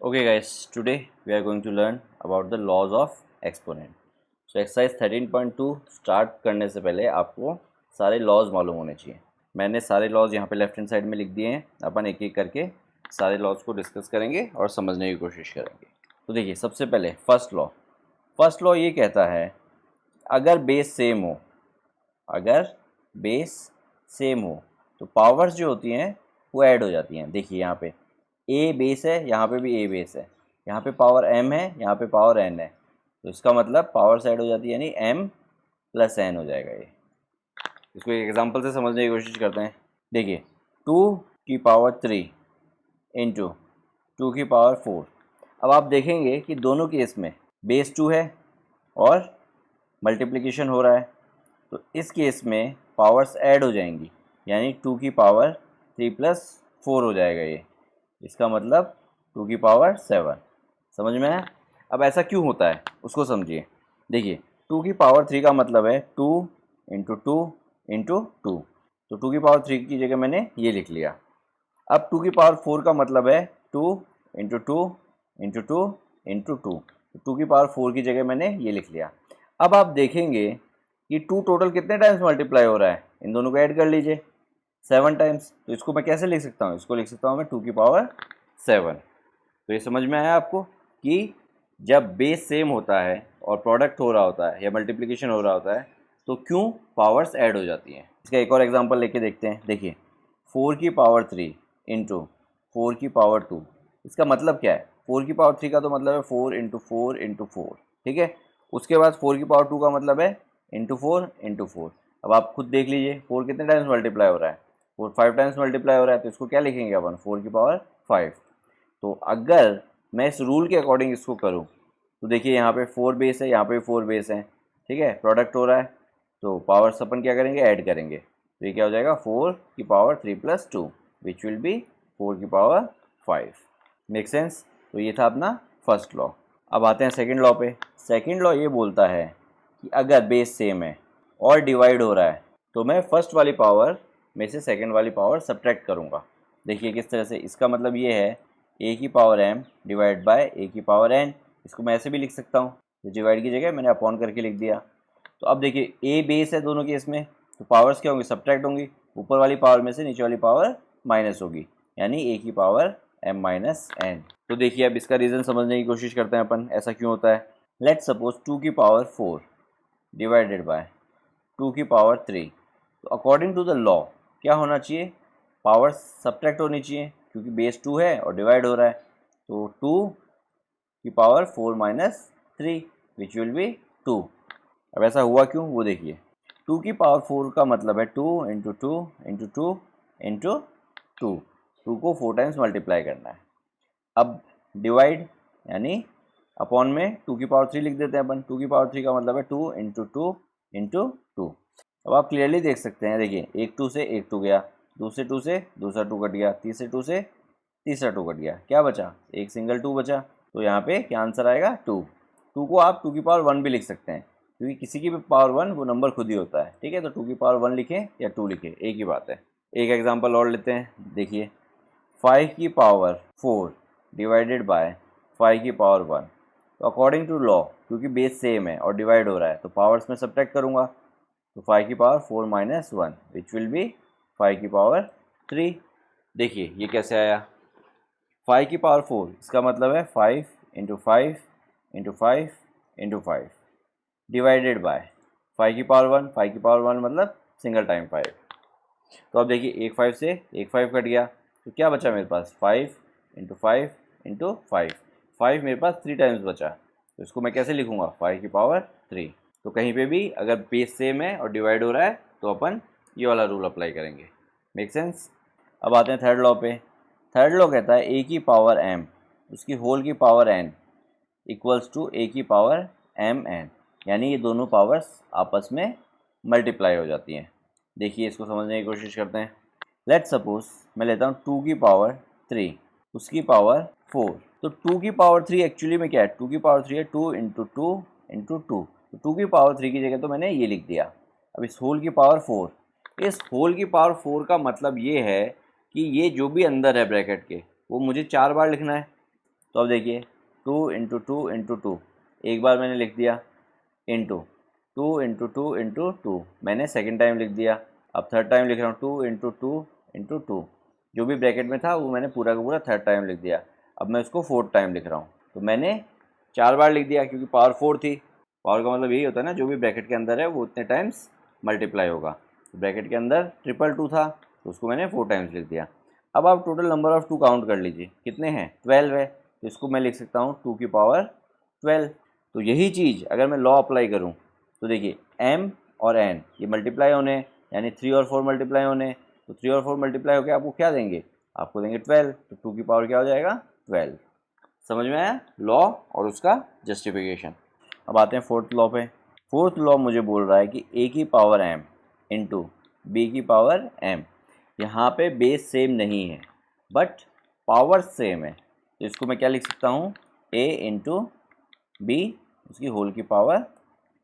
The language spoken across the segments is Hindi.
Okay guys, today we are going to learn about the laws of exponent. So exercise 13.2 start करने से पहले आपको सारे लॉज मालूम होने चाहिए। मैंने सारे लॉज यहाँ पे लेफ्ट हैंड साइड में लिख दिए हैं। अपन एक एक करके सारे लॉज को डिस्कस करेंगे और समझने की कोशिश करेंगे। तो देखिए, सबसे पहले फर्स्ट लॉ ये कहता है अगर बेस सेम हो तो पावर्स जो होती हैं वो ऐड हो जाती हैं। देखिए यहाँ पे ए बेस है, यहाँ पे भी ए बेस है, यहाँ पे पावर m है, यहाँ पे पावर n है, तो इसका मतलब पावर्स ऐड हो जाती है, यानी m प्लस n हो जाएगा। ये इसको एक एग्जांपल से समझने की कोशिश करते हैं। देखिए 2 की पावर 3 इंटू 2 की पावर 4। अब आप देखेंगे कि दोनों केस में बेस 2 है और मल्टीप्लिकेशन हो रहा है, तो इस केस में पावर्स ऐड हो जाएंगी, यानी 2 की पावर 3 प्लस 4 हो जाएगा। ये इसका मतलब 2 की पावर 7। समझ में आया? अब ऐसा क्यों होता है उसको समझिए। देखिए 2 की पावर 3 का मतलब है 2 इंटू 2 इंटू 2, तो 2 की पावर 3 की जगह मैंने ये लिख लिया। अब 2 की पावर 4 का मतलब है 2 इंटू 2 इंटू 2 इंटू 2, तो 2 की पावर 4 की जगह मैंने ये लिख लिया। अब आप देखेंगे कि 2 टोटल कितने टाइम्स मल्टीप्लाई हो रहा है, इन दोनों को ऐड कर लीजिए 7 टाइम्स। तो इसको मैं कैसे लिख सकता हूँ? इसको लिख सकता हूँ मैं 2 की पावर 7। तो ये समझ में आया आपको कि जब बेस सेम होता है और प्रोडक्ट हो रहा होता है या मल्टीप्लिकेशन हो रहा होता है तो क्यों पावर्स ऐड हो जाती हैं। इसका एक और एग्जांपल लेके देखते हैं। देखिए 4 की पावर 3 इंटू 4 की पावर 2, इसका मतलब क्या है? 4 की पावर 3 का तो मतलब है 4 इंटू 4 इंटू 4, ठीक है। उसके बाद 4 की पावर 2 का मतलब है इंटू 4 इंटू 4। अब आप खुद देख लीजिए 4 कितने टाइम्स मल्टीप्लाई हो रहा है, 4 5 टाइम्स मल्टीप्लाई हो रहा है, तो इसको क्या लिखेंगे अपन? 4 की पावर 5। तो अगर मैं इस रूल के अकॉर्डिंग इसको करूं तो देखिए यहाँ पे 4 बेस है, यहाँ पे 4 बेस है, ठीक है, प्रोडक्ट हो रहा है, तो पावर्स अपन क्या करेंगे? ऐड करेंगे। तो ये क्या हो जाएगा? 4 की power 3 plus 2 which will be 4 की पावर 5। Make sense? तो ये था अपना फर्स्ट लॉ। अब आते हैं सेकंड लॉ पे। सेकंड लॉ ये बोलता है कि अगर बेस सेम है और डिवाइड हो रहा है तो मैं फर्स्ट वाली पावर में से सेकंड वाली पावर सब्ट्रैक्ट करूँगा। देखिए किस तरह से। इसका मतलब ये है a की power m divide by a की पावर n। इसको मैं ऐसे भी लिख सकता हूँ, तो डिवाइड की जगह मैंने अपॉन करके लिख दिया। तो अब देखिए a बेस है दोनों केस में, तो पावर्स क्या होंगी? सब्ट्रैक्ट होंगी। ऊपर वाली पावर में से नीचे वाली पावर माइनस होगी, यानी a की पावर m माइनस n। तो देखिए अब इसका रीज़न समझने की कोशिश करते हैं अपन, ऐसा क्यों होता है। लेट सपोज 2 की पावर 4 डिवाइडेड बाय 2 की पावर 3। तो अकॉर्डिंग टू द लॉ क्या होना चाहिए? पावर सब्ट्रैक्ट होनी चाहिए, क्योंकि बेस 2 है और डिवाइड हो रहा है, तो 2 की power 4 minus 3 which will be 2। अब ऐसा हुआ क्यों वो देखिए। 2 की पावर 4 का मतलब है 2 इंटू 2 इंटू 2 इंटू 2, 2 को 4 टाइम्स मल्टीप्लाई करना है। अब डिवाइड यानी अपॉन में 2 की पावर 3 लिख देते हैं अपन। 2 की पावर 3 का मतलब है 2 इंटू 2 इंटू 2। अब आप क्लियरली देख सकते हैं, देखिए एक 2 से एक 2 गया, दूसरे 2 से दूसरा 2 कट गया, तीसरे 2 से तीसरा 2 कट गया, क्या बचा? एक सिंगल 2 बचा। तो यहाँ पे क्या आंसर आएगा? 2। 2 को आप 2 की पावर 1 भी लिख सकते हैं, क्योंकि किसी की भी पावर 1 वो नंबर खुद ही होता है, ठीक है। तो 2 की पावर 1 लिखें या 2 लिखें, एक ही बात है। एक एग्जाम्पल और लेते हैं। देखिए 5 की पावर 4 डिवाइडेड बाय 5 की पावर 1। तो अकॉर्डिंग टू लॉ, क्योंकि बेस सेम है और डिवाइड हो रहा है, तो पावर्स में सब्ट्रैक्ट करूँगा, तो 5 की power 4 minus 1 which will be 5 की पावर 3। देखिए ये कैसे आया? 5 की पावर 4, इसका मतलब है 5 into 5 into 5 into 5 divided by 5 की पावर 1। 5 की पावर 1 मतलब सिंगल टाइम 5। तो अब देखिए एक 5 से एक 5 कट गया, तो क्या बचा मेरे पास? 5 इंटू 5 इंटू 5। 5 मेरे पास 3 टाइम्स बचा, तो इसको मैं कैसे लिखूँगा? 5 की पावर 3। तो कहीं पे भी अगर बेस सेम है और डिवाइड हो रहा है तो अपन ये वाला रूल अप्लाई करेंगे। Make sense? अब आते हैं थर्ड लॉ पे। थर्ड लॉ कहता है a की पावर m उसकी होल की power n equals to a की पावर mn, यानी ये दोनों पावर्स आपस में मल्टीप्लाई हो जाती हैं। देखिए इसको समझने की कोशिश करते हैं। लेट सपोज मैं लेता हूँ 2 की पावर 3 उसकी पावर 4। तो 2 की पावर 3 एक्चुअली में क्या है? 2 की पावर 3 है 2 इंटू 2 इंटू 2, तो 2 की पावर 3 की जगह तो मैंने ये लिख दिया। अब इस होल की पावर 4, इस होल की पावर 4 का मतलब ये है कि ये जो भी अंदर है ब्रैकेट के वो मुझे 4 बार लिखना है, तो अब देखिए 2 इंटू टू इंटू टू, एक बार मैंने लिख दिया, into 2 into two into two मैंने सेकेंड टाइम लिख दिया, अब थर्ड टाइम लिख रहा हूँ 2 इंटू टू इंटू टू, जो भी ब्रैकेट में था वो मैंने पूरा का पूरा थर्ड टाइम लिख दिया। अब मैं उसको फोर्थ टाइम लिख रहा हूँ, तो मैंने 4 बार लिख दिया क्योंकि पावर 4 थी। पावर का मतलब यही होता है ना, जो भी ब्रैकेट के अंदर है वो उतने टाइम्स मल्टीप्लाई होगा। तो ब्रैकेट के अंदर 222 था तो उसको मैंने 4 टाइम्स लिख दिया। अब आप टोटल नंबर ऑफ़ 2 काउंट कर लीजिए, कितने हैं, 12 है, तो इसको मैं लिख सकता हूँ 2 की पावर 12। तो यही चीज़ अगर मैं लॉ अप्लाई करूँ तो देखिए m और n ये मल्टीप्लाई होने, यानी 3 और 4 मल्टीप्लाई होने, तो 3 और 4 मल्टीप्लाई होकर आपको क्या देंगे, आपको देंगे 12, तो 2 की पावर क्या हो जाएगा 12। समझ में आया लॉ और उसका जस्टिफिकेशन। अब आते हैं फोर्थ लॉ पे। फोर्थ लॉ मुझे बोल रहा है कि a की पावर m इंटू बी की पावर m, यहाँ पे बेस सेम नहीं है बट पावर सेम है, तो इसको मैं क्या लिख सकता हूँ, a इंटू बी उसकी होल की पावर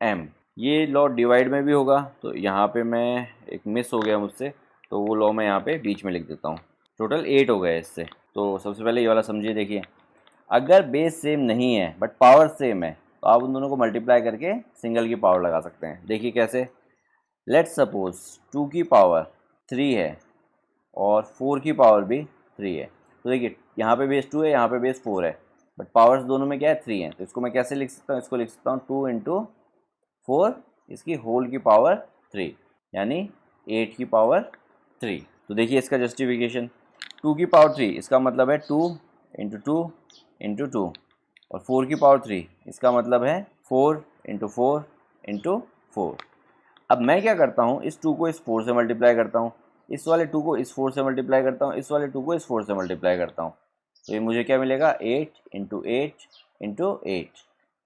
m। ये लॉ डिवाइड में भी होगा, तो यहाँ पे मैं एक मिस हो गया मुझसे, तो वो लॉ मैं यहाँ पे बीच में लिख देता हूँ। टोटल 8 हो गए इससे। तो सबसे पहले ये वाला समझिए, देखिए अगर बेस सेम नहीं है बट पावर सेम है तो आप उन दोनों को मल्टीप्लाई करके सिंगल की पावर लगा सकते हैं। देखिए कैसे, लेट्स सपोज 2 की पावर 3 है और 4 की पावर भी 3 है, तो देखिए यहाँ पे बेस 2 है, यहाँ पे बेस 4 है, बट पावर्स दोनों में क्या है 3 है, तो इसको मैं कैसे लिख सकता हूँ, इसको लिख सकता हूँ 2 इंटू 4 इसकी होल की पावर 3, यानी 8 की पावर 3। तो देखिए इसका जस्टिफिकेशन, 2 की पावर 3 इसका मतलब है 2 इंटू टू इंटू टू, और 4 की पावर 3 इसका मतलब है 4 इंटू फोर इंटू फोर। अब मैं क्या करता हूँ, इस 2 को इस 4 से मल्टीप्लाई करता हूँ, इस वाले 2 को इस 4 से मल्टीप्लाई करता हूँ, इस वाले 2 को इस 4 से मल्टीप्लाई करता हूँ, तो ये मुझे क्या मिलेगा 8 इंटू एट इंटू एट।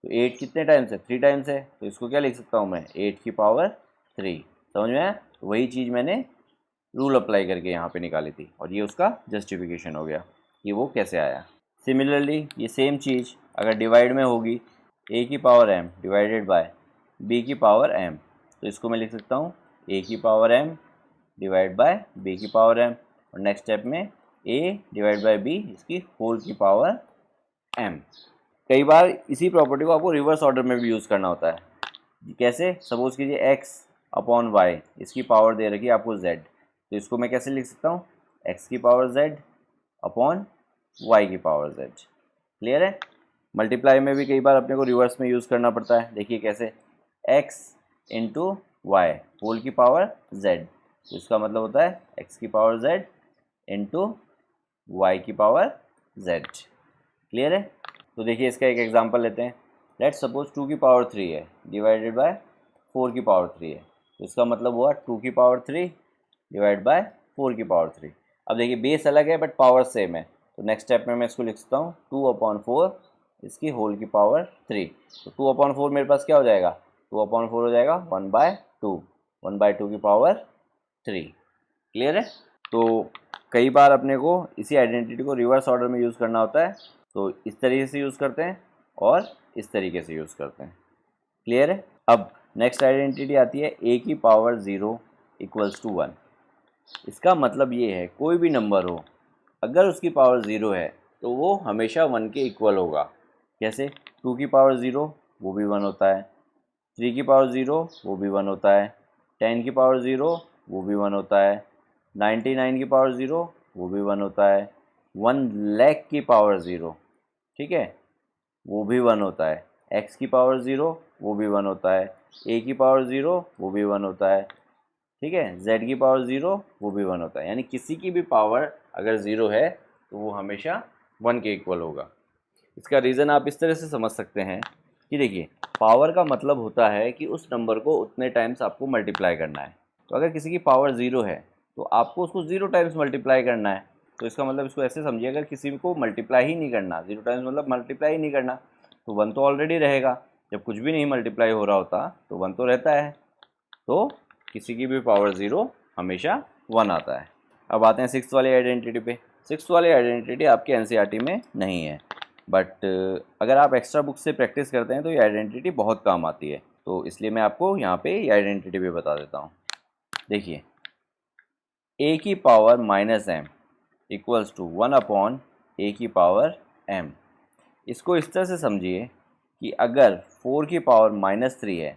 तो 8 कितने टाइम्स है, 3 टाइम्स है, तो इसको क्या लिख सकता हूँ मैं 8 की पावर 3। समझ में आया, तो वही चीज़ मैंने रूल अप्लाई करके यहाँ पे निकाली थी और ये उसका जस्टिफिकेशन हो गया कि वो कैसे आया। सिमिलरली ये सेम चीज़ अगर डिवाइड में होगी, a की power m divided by b की पावर m, तो इसको मैं लिख सकता हूँ a की power m divide bye b की पावर m, और नेक्स्ट स्टेप में a डिवाइड बाय b इसकी होल की पावर m। कई बार इसी प्रॉपर्टी को आपको रिवर्स ऑर्डर में भी यूज़ करना होता है। कैसे, सपोज कीजिए x अपॉन वाई, इसकी पावर दे रखी है आपको z, तो इसको मैं कैसे लिख सकता हूँ, x की पावर z अपॉन y की पावर z। क्लियर है। मल्टीप्लाई में भी कई बार अपने को रिवर्स में यूज़ करना पड़ता है। देखिए कैसे, x इंटू वाई होल की पावर z, तो इसका मतलब होता है x की पावर z इंटू वाई की पावर z। क्लियर है। तो देखिए इसका एक एग्जांपल लेते हैं। लेट्स सपोज 2 की पावर 3 है डिवाइडेड बाय 4 की पावर 3 है, तो इसका मतलब हुआ 2 की पावर 3 डिवाइड बाय 4 की पावर 3। अब देखिए बेस अलग है बट पावर सेम है, तो नेक्स्ट स्टेप में मैं इसको लिख सकता हूँ 2 अपॉन 4 इसकी होल की पावर 3। तो 2 अपॉन 4 मेरे पास क्या हो जाएगा, 2 अपॉन 4 हो जाएगा 1/2, 1/2 की पावर 3। क्लियर है। तो कई बार अपने को इसी आइडेंटिटी को रिवर्स ऑर्डर में यूज़ करना होता है, तो इस तरीके से यूज़ करते हैं और इस तरीके से यूज़ करते हैं। क्लियर है। अब नेक्स्ट आइडेंटिटी आती है a की पावर 0 इक्वल्स टू 1। इसका मतलब ये है कोई भी नंबर हो अगर उसकी पावर 0 है तो वो हमेशा 1 के इक्वल होगा। जैसे 2 की पावर 0 वो भी 1 होता है, 3 की पावर 0 वो भी 1 होता है, 10 की पावर 0 वो भी 1 होता है, 99 की पावर 0 वो भी 1 होता है, 1,00,000 की पावर 0, ठीक है, वो भी 1 होता है, x की पावर 0 वो भी 1 होता है, a की पावर 0 वो भी 1 होता है, ठीक है, z की पावर 0 वो भी 1 होता है। यानी किसी की भी पावर अगर 0 है तो वो हमेशा 1 के इक्वल होगा। इसका रीज़न आप इस तरह से समझ सकते हैं कि देखिए पावर का मतलब होता है कि उस नंबर को उतने टाइम्स आपको मल्टीप्लाई करना है। तो अगर किसी की पावर 0 है तो आपको उसको 0 टाइम्स मल्टीप्लाई करना है। तो इसका मतलब इसको ऐसे समझिए, अगर किसी को मल्टीप्लाई ही नहीं करना, 0 टाइम्स मतलब मल्टीप्लाई ही नहीं करना, तो 1 तो ऑलरेडी रहेगा। जब कुछ भी नहीं मल्टीप्लाई हो रहा होता तो 1 तो रहता है, तो किसी की भी पावर 0 हमेशा 1 आता है। अब आते हैं सिक्स्थ वाली आइडेंटिटी पे। सिक्स्थ वाली आइडेंटिटी आपके एनसीईआरटी में नहीं है, बट अगर आप एक्स्ट्रा बुक से प्रैक्टिस करते हैं तो ये आइडेंटिटी बहुत काम आती है, तो इसलिए मैं आपको यहाँ पे ये आइडेंटिटी भी बता देता हूँ। देखिए a की power -m equals to 1 upon a की पावर m। इसको इस तरह से समझिए कि अगर 4 की पावर -3 है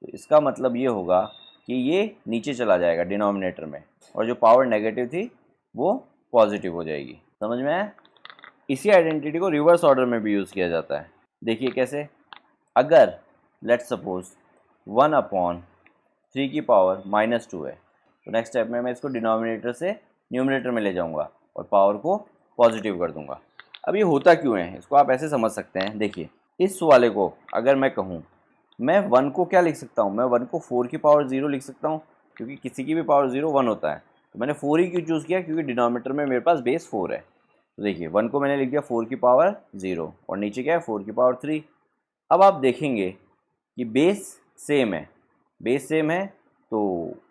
तो इसका मतलब ये होगा कि ये नीचे चला जाएगा डिनोमिनेटर में, और जो पावर नेगेटिव थी वो पॉजिटिव हो जाएगी। समझ में आया? इसी आइडेंटिटी को रिवर्स ऑर्डर में भी यूज़ किया जाता है। देखिए कैसे, अगर लेट्स सपोज 1/3 की पावर -2 है तो नेक्स्ट स्टेप में मैं इसको डिनोमिनेटर से न्यूमरेटर में ले जाऊंगा और पावर को पॉजिटिव कर दूंगा। अब ये होता क्यों है, इसको आप ऐसे समझ सकते हैं। देखिए, इस वाले को अगर मैं कहूँ, मैं 1 को क्या लिख सकता हूँ, मैं 1 को 4 की पावर 0 लिख सकता हूँ, क्योंकि किसी की भी पावर 0 1 होता है। तो मैंने 4 ही क्यों चूज़ किया, क्योंकि डिनोमिनेटर में मेरे पास बेस 4 है। तो देखिए 1 को मैंने लिख दिया 4 की पावर 0 और नीचे क्या है 4 की पावर 3। अब आप देखेंगे कि बेस सेम है, बेस सेम है तो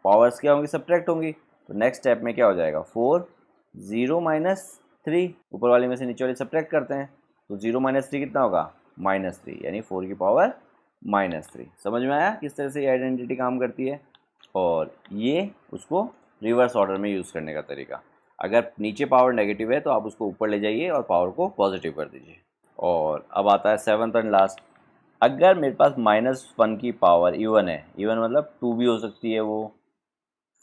पावर्स क्या होंगी, सब्ट्रैक्ट होंगी। तो नेक्स्ट स्टेप में क्या हो जाएगा, 4 0 -3, ऊपर वाले में से नीचे वाले सब्ट्रैक्ट करते हैं तो 0 -3 कितना होगा, -3, यानी 4 की पावर -3। समझ में आया किस तरह से ये आइडेंटिटी काम करती है? और ये उसको रिवर्स ऑर्डर में यूज़ करने का तरीका। अगर नीचे पावर नेगेटिव है तो आप उसको ऊपर ले जाइए और पावर को पॉजिटिव कर दीजिए। और अब आता है 7th एंड लास्ट। अगर मेरे पास -1 की पावर इवन है, इवन मतलब 2 भी हो सकती है, वो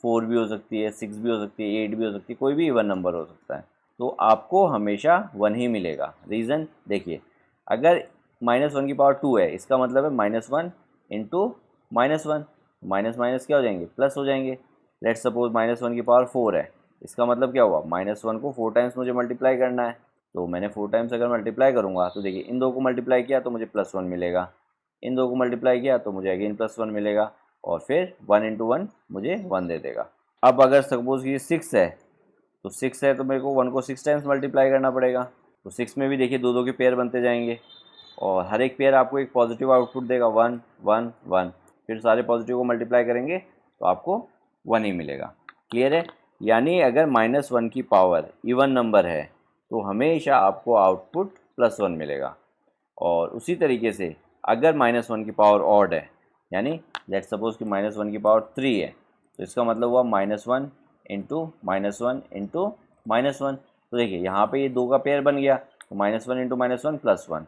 4 भी हो सकती है, 6 भी हो सकती है, 8 भी हो सकती है, कोई भी इवन नंबर हो सकता है, तो आपको हमेशा 1 ही मिलेगा। रीज़न देखिए, अगर -1 की पावर 2 है, इसका मतलब है -1 इंटू -1, माइनस माइनस क्या हो जाएंगे, प्लस हो जाएंगे। लेट सपोज -1 की पावर 4 है, इसका मतलब क्या हुआ, -1 को 4 टाइम्स मुझे मल्टीप्लाई करना है। तो मैंने 4 टाइम्स अगर मल्टीप्लाई करूँगा तो देखिए, इन दो को मल्टीप्लाई किया तो मुझे +1 मिलेगा, इन दो को मल्टीप्लाई किया तो मुझे अगेन +1 मिलेगा, और फिर 1 इंटू 1 मुझे 1 दे देगा। अब अगर सपोज ये 6 है, तो 6 है तो मेरे को 1 को 6 टाइम्स मल्टीप्लाई करना पड़ेगा। तो 6 में भी देखिए दो दो के पेयर बनते जाएंगे, और हर एक पेयर आपको एक पॉजिटिव आउटपुट देगा, 1 1 1। फिर सारे पॉजिटिव को मल्टीप्लाई करेंगे तो आपको 1 ही मिलेगा। क्लियर है? यानी अगर -1 की पावर इवन नंबर है तो हमेशा आपको आउटपुट +1 मिलेगा। और उसी तरीके से अगर -1 की पावर ऑड है, यानी लेट सपोज कि -1 की पावर 3 है, तो इसका मतलब हुआ -1 इंटू -1 इंटू -1। तो देखिए यहाँ पे ये दो का पेयर बन गया, तो -1 इंटू -1 +1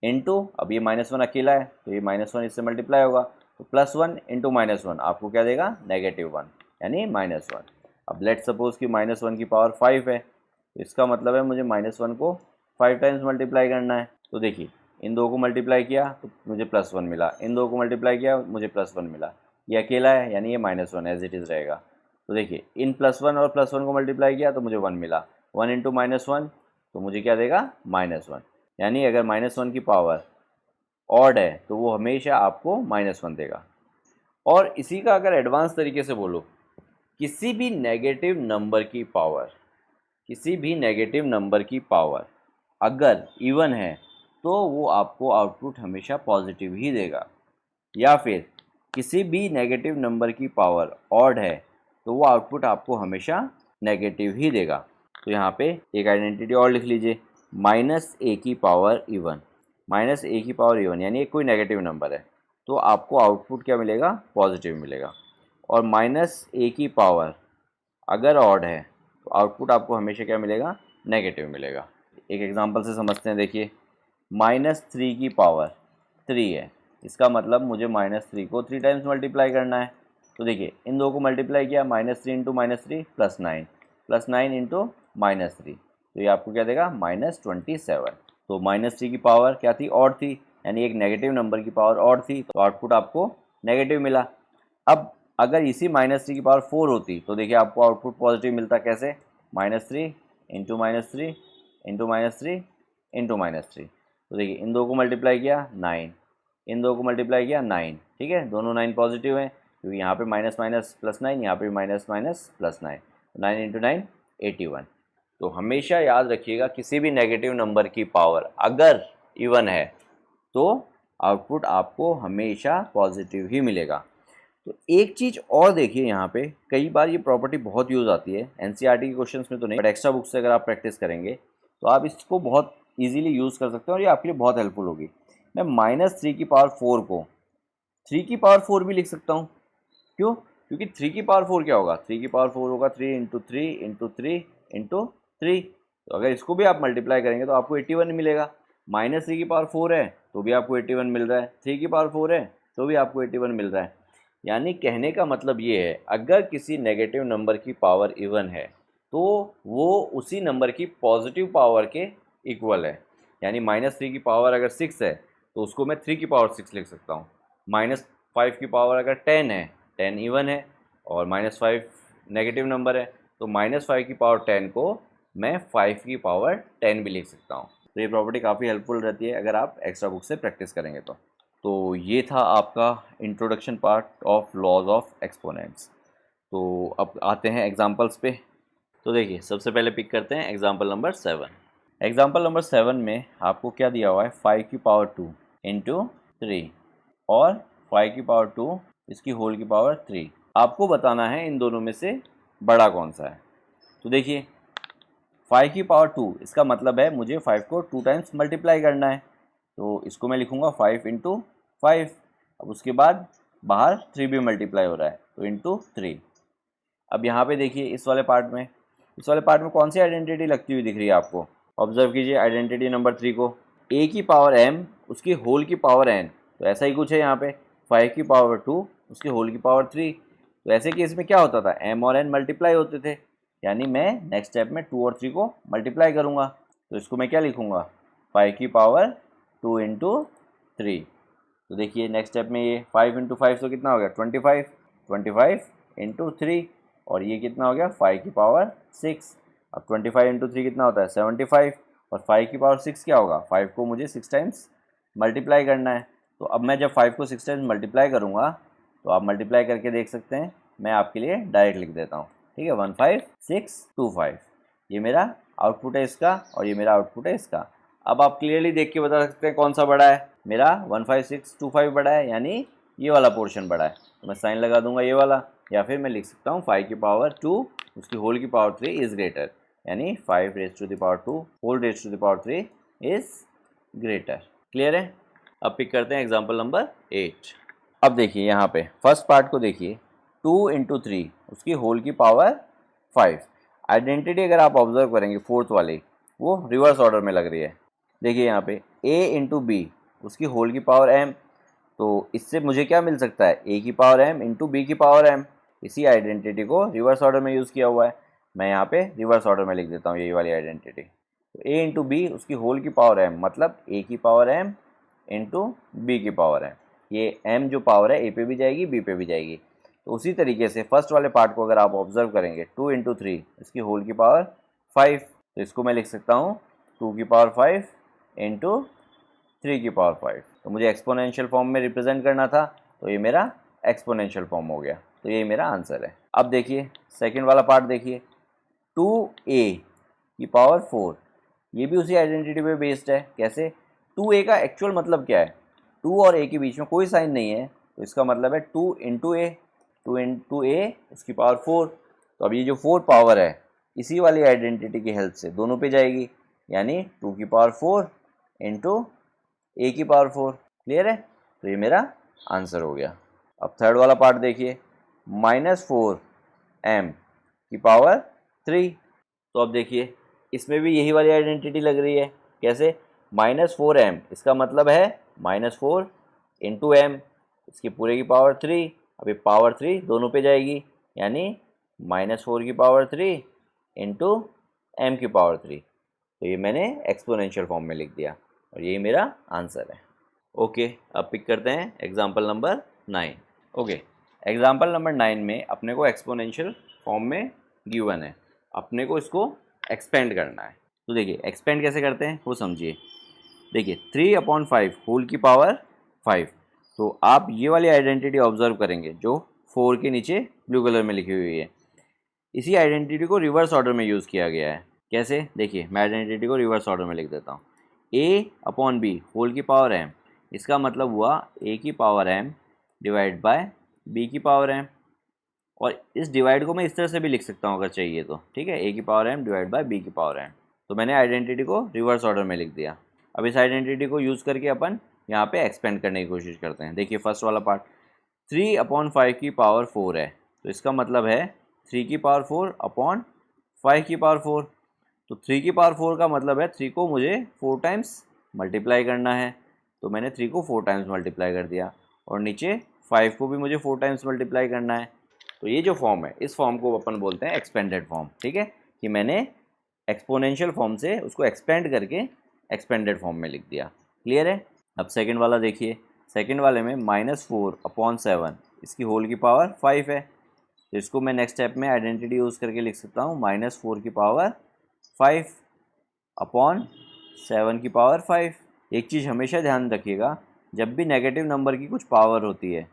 इंटू, अब ये -1 अकेला है तो ये -1 इससे मल्टीप्लाई होगा, तो +1 इंटू -1 आपको क्या देगा, -1, यानी -1। अब लेट सपोज कि -1 की पावर 5 है, तो इसका मतलब है मुझे -1 को 5 टाइम्स मल्टीप्लाई करना है। तो देखिए, इन दो को मल्टीप्लाई किया तो मुझे +1 मिला, इन दो को मल्टीप्लाई किया मुझे +1 मिला, ये अकेला है यानी ये -1 एज इट इज़ रहेगा। तो देखिए, इन +1 और +1 को मल्टीप्लाई किया तो मुझे 1 मिला, 1 इंटू -1 तो मुझे क्या देगा, -1। यानी अगर -1 की पावर ऑड है तो वो हमेशा आपको -1 देगा। और इसी का अगर एडवांस तरीके से बोलो, किसी भी नेगेटिव नंबर की पावर, किसी भी नेगेटिव नंबर की पावर अगर इवन है तो वो आपको आउटपुट हमेशा पॉजिटिव ही देगा, या फिर किसी भी नेगेटिव नंबर की पावर ऑड है तो वो आउटपुट आपको हमेशा नेगेटिव ही देगा। तो यहाँ पे एक आइडेंटिटी और लिख लीजिए, -a की पावर इवन, -a की पावर इवन यानी कोई नेगेटिव नंबर है तो आपको आउटपुट क्या मिलेगा, पॉजिटिव मिलेगा। और -a की पावर अगर ऑड है तो आउटपुट आपको हमेशा क्या मिलेगा, नेगेटिव मिलेगा। एक एग्जांपल से समझते हैं। देखिए, -3 की पावर 3 है, इसका मतलब मुझे -3 को 3 टाइम्स मल्टीप्लाई करना है। तो देखिए, इन दो को मल्टीप्लाई किया, -3 इंटू -3 +9, +9 इंटू -3, तो ये आपको क्या देगा, -27। तो -3 की पावर क्या थी, ऑड थी, यानी एक नेगेटिव नंबर की पावर ऑड थी, तो आउटपुट आपको नेगेटिव मिला। अब अगर इसी -3 की पावर 4 होती तो देखिए आपको आउटपुट पॉजिटिव मिलता, कैसे, -3 इंटू -3 इंटू -3 इंटू -3। तो देखिए, इन दो को मल्टीप्लाई किया 9, इन दो को मल्टीप्लाई किया 9, ठीक है, दोनों 9 पॉजिटिव हैं, क्योंकि यहाँ पे माइनस माइनस प्लस 9, यहाँ पे माइनस माइनस प्लस 9, 9 इंटू 9 81। तो हमेशा याद रखिएगा, किसी भी नेगेटिव नंबर की पावर अगर इवन है तो आउटपुट आपको हमेशा पॉजिटिव ही मिलेगा। तो एक चीज़ और देखिए, यहाँ पे कई बार ये प्रॉपर्टी बहुत यूज़ आती है, एनसीईआरटी के क्वेश्चंस में तो नहीं, बट एक्स्ट्रा बुक से अगर आप प्रैक्टिस करेंगे तो आप इसको बहुत इजीली यूज़ कर सकते हैं और ये आपके लिए बहुत हेल्पफुल होगी। मैं -3 की पावर 4 को 3 की पावर 4 भी लिख सकता हूँ। क्यों? क्योंकि 3 की पावर 4 क्या होगा, 3 की पावर 4 होगा 3 इंटू 3 इंटू 3 इंटू 3। तो अगर इसको भी आप मल्टीप्लाई करेंगे तो आपको 81 मिलेगा। -3 की पावर 4 है तो भी आपको 81 मिल रहा है, 3 की पावर 4 है तो भी आपको 81 मिल रहा है। यानी कहने का मतलब ये है, अगर किसी नेगेटिव नंबर की पावर इवन है तो वो उसी नंबर की पॉजिटिव पावर के इक्वल है। यानी -3 की पावर अगर 6 है तो उसको मैं 3 की पावर 6 लिख सकता हूँ। -5 की पावर अगर 10 है, 10 इवन है और -5 नेगेटिव नंबर है, तो -5 की पावर 10 को मैं 5 की पावर 10 भी लिख सकता हूँ। तो ये प्रॉपर्टी काफ़ी हेल्पफुल रहती है अगर आप एक्स्ट्रा बुक से प्रैक्टिस करेंगे तो ये था आपका introduction part of laws of exponents. तो अब आते हैं एग्जांपल्स पे। तो देखिए सबसे पहले पिक करते हैं एग्जांपल नंबर 7। एग्जांपल नंबर 7 में आपको क्या दिया हुआ है, 5 की पावर 2 इंटू 3 और 5 की पावर 2 इसकी होल की पावर 3। आपको बताना है इन दोनों में से बड़ा कौन सा है। तो देखिए 5 की पावर 2 इसका मतलब है मुझे 5 को 2 टाइम्स मल्टीप्लाई करना है, तो इसको मैं लिखूँगा 5 इंटू 5। अब उसके बाद बाहर 3 भी मल्टीप्लाई हो रहा है तो इंटू 3। अब यहाँ पे देखिए इस वाले पार्ट में कौन सी आइडेंटिटी लगती हुई दिख रही है आपको। ऑब्जर्व कीजिए आइडेंटिटी नंबर 3 को, a की पावर m उसकी होल की पावर n। तो ऐसा ही कुछ है यहाँ पे, 5 की पावर 2 उसकी होल की पावर 3। तो ऐसे केस में क्या होता था, m और n मल्टीप्लाई होते थे, यानी मैं नेक्स्ट स्टेप में 2 और 3 को मल्टीप्लाई करूँगा। तो इसको मैं क्या लिखूँगा, 5 की पावर 2 इंटू 3। तो देखिए नेक्स्ट स्टेप में ये 5 इंटू 5 तो कितना हो गया 25 इंटू 3, और ये कितना हो गया 5 की पावर 6। अब 25 इंटू 3 कितना होता है 75, और 5 की पावर 6 क्या होगा, 5 को मुझे 6 टाइम्स मल्टीप्लाई करना है। तो अब मैं जब 5 को 6 टाइम्स मल्टीप्लाई करूँगा तो आप मल्टीप्लाई करके देख सकते हैं, मैं आपके लिए डायरेक्ट लिख देता हूँ, ठीक है। 15625 ये मेरा आउटपुट है इसका, और ये मेरा आउटपुट है इसका। अब आप क्लियरली देख के बता सकते हैं कौन सा बड़ा है, मेरा 15625 बड़ा है, यानी ये वाला पोर्शन बड़ा है, तो मैं साइन लगा दूंगा ये वाला। या फिर मैं लिख सकता हूँ 5 की पावर 2 उसकी होल की पावर 3 इज़ ग्रेटर, यानी 5 raise to the power 2 whole raise to the power 3 is greater. Clear है। अब पिक करते हैं एग्जाम्पल नंबर 8। अब देखिए यहाँ पे फर्स्ट पार्ट को देखिए, 2 इंटू 3 उसकी होल की पावर 5। आइडेंटिटी अगर आप ऑब्जर्व करेंगे फोर्थ वाली, वो रिवर्स ऑर्डर में लग रही है। देखिए यहाँ पे a इंटू बी उसकी होल की पावर m, तो इससे मुझे क्या मिल सकता है, a की पावर m इंटू बी की पावर m। इसी आइडेंटिटी को रिवर्स ऑर्डर में यूज़ किया हुआ है, मैं यहाँ पे रिवर्स ऑर्डर में लिख देता हूँ यही वाली आइडेंटिटी। तो a इंटू बी उसकी होल की पावर m मतलब a की पावर m इंटू बी की पावर m। ये m जो पावर है a पे भी जाएगी b पे भी जाएगी। तो उसी तरीके से फर्स्ट वाले पार्ट को अगर आप ऑब्जर्व करेंगे, 2 इंटू 3 इसकी होल की पावर 5, तो इसको मैं लिख सकता हूँ 2 की पावर 5 इंटू 3 की पावर 5। तो मुझे एक्सपोनेंशियल फॉर्म में रिप्रेजेंट करना था, तो ये मेरा एक्सपोनेंशियल फॉर्म हो गया, तो ये मेरा आंसर है। अब देखिए सेकंड वाला पार्ट देखिए, 2a की पावर 4, ये भी उसी आइडेंटिटी पे बेस्ड है। कैसे, 2a का एक्चुअल मतलब क्या है, 2 और a के बीच में कोई साइन नहीं है, तो इसका मतलब है 2 इंटू ए, 2 इंटू ए उसकी पावर 4। तो अब ये जो 4 पावर है इसी वाली आइडेंटिटी की हेल्प से दोनों पे जाएगी, यानी 2 की पावर 4 इंटू ए की पावर 4। क्लियर है, तो ये मेरा आंसर हो गया। अब थर्ड वाला पार्ट देखिए, -4m की पावर 3। तो अब देखिए इसमें भी यही वाली आइडेंटिटी लग रही है। कैसे, -4m इसका मतलब है -4 इंटू m इसकी पूरे की पावर 3। अब ये पावर 3 दोनों पे जाएगी, यानी -4 की पावर 3 इंटू m की पावर 3। तो ये मैंने एक्सपोनेंशियल फॉर्म में लिख दिया, और यही मेरा आंसर है। ओके, अब पिक करते हैं example number 9। Okay, example number 9 में अपने को एक्सपोनेंशियल फॉर्म में गिवन है, अपने को इसको एक्सपेंड करना है। तो देखिए एक्सपेंड कैसे करते हैं वो समझिए। देखिए 3/5 होल की पावर 5, तो आप ये वाली आइडेंटिटी ऑब्जर्व करेंगे जो 4 के नीचे ब्लू कलर में लिखी हुई है। इसी आइडेंटिटी को रिवर्स ऑर्डर में यूज़ किया गया है। कैसे, देखिए मैं आइडेंटिटी को रिवर्स ऑर्डर में लिख देता हूँ। a/b होल की पावर m, इसका मतलब हुआ a की power m divide bye b की पावर m। और इस डिवाइड को मैं इस तरह से भी लिख सकता हूँ अगर चाहिए तो, ठीक है, a की power m divide bye b की पावर m। तो मैंने आइडेंटिटी को रिवर्स ऑर्डर में लिख दिया। अब इस आइडेंटिटी को यूज़ करके अपन यहाँ पे एक्सपेंड करने की कोशिश करते हैं। देखिए फर्स्ट वाला पार्ट, 3/5 की पावर 4 है, तो इसका मतलब है 3 की पावर 4 अपॉन 5 की पावर 4। तो 3 की पावर 4 का मतलब है 3 को मुझे 4 टाइम्स मल्टीप्लाई करना है, तो मैंने 3 को 4 टाइम्स मल्टीप्लाई कर दिया, और नीचे 5 को भी मुझे 4 टाइम्स मल्टीप्लाई करना है। तो ये जो फॉर्म है, इस फॉर्म को अपन बोलते हैं एक्सपेंडेड फॉर्म। ठीक है, कि मैंने एक्सपोनेंशियल फॉर्म से उसको एक्सपेंड करके एक्सपेंडेड फॉर्म में लिख दिया। क्लियर है? अब सेकंड वाला देखिए, सेकंड वाले में -4/7 इसकी होल की पावर 5 है, तो इसको मैं नेक्स्ट स्टेप में आइडेंटिटी यूज़ करके लिख सकता हूँ -4 की पावर 5/7 की पावर 5। एक चीज़ हमेशा ध्यान रखिएगा, जब भी नेगेटिव नंबर की कुछ पावर होती है,